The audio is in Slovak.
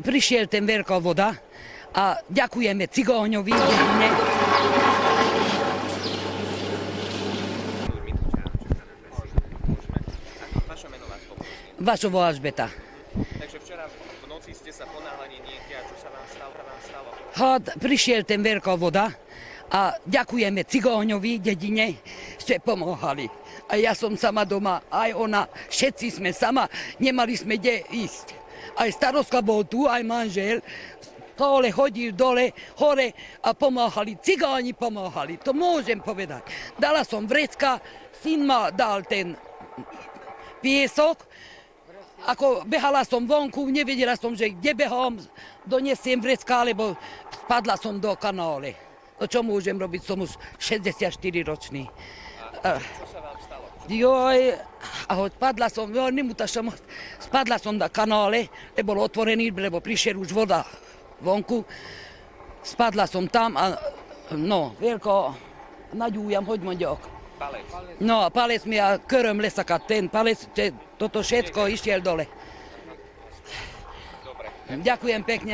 Prišiel ten veľká voda a ďakujeme Cigóňovi v dedine. Vaše meno vás poprosím. Vašovo Alžbeta. Takže včera v noci ste sa ponáhľali niekde a čo sa vám stalo? Prišiel ten veľká voda a ďakujeme Cigóňovi v dedine, ste pomohali. A ja som sama doma, aj ona, všetci sme sama, nemali sme kde ísť. Aj starostka bol tu, aj manžel, stále chodil dole, hore a pomáhali, Cigóni pomáhali, to môžem povedať. Dala som vrecka, syn ma dal ten piesok, ako behala som vonku, nevedela som, že kde behám, donesiem vrecka, alebo spadla som do kanále. No čo môžem robiť, som už 64 ročný. Čo sa vám stalo? Joj, spadla som do kanále, lebo bol otvorený, lebo prišiel už voda vonku. Spadla som tam a no, veľko naďújam, hoď moďok. Palec. No a palec mi a köröm leszakat, ten palec, toto všetko išiel dole. Dobre. Ďakujem pekne.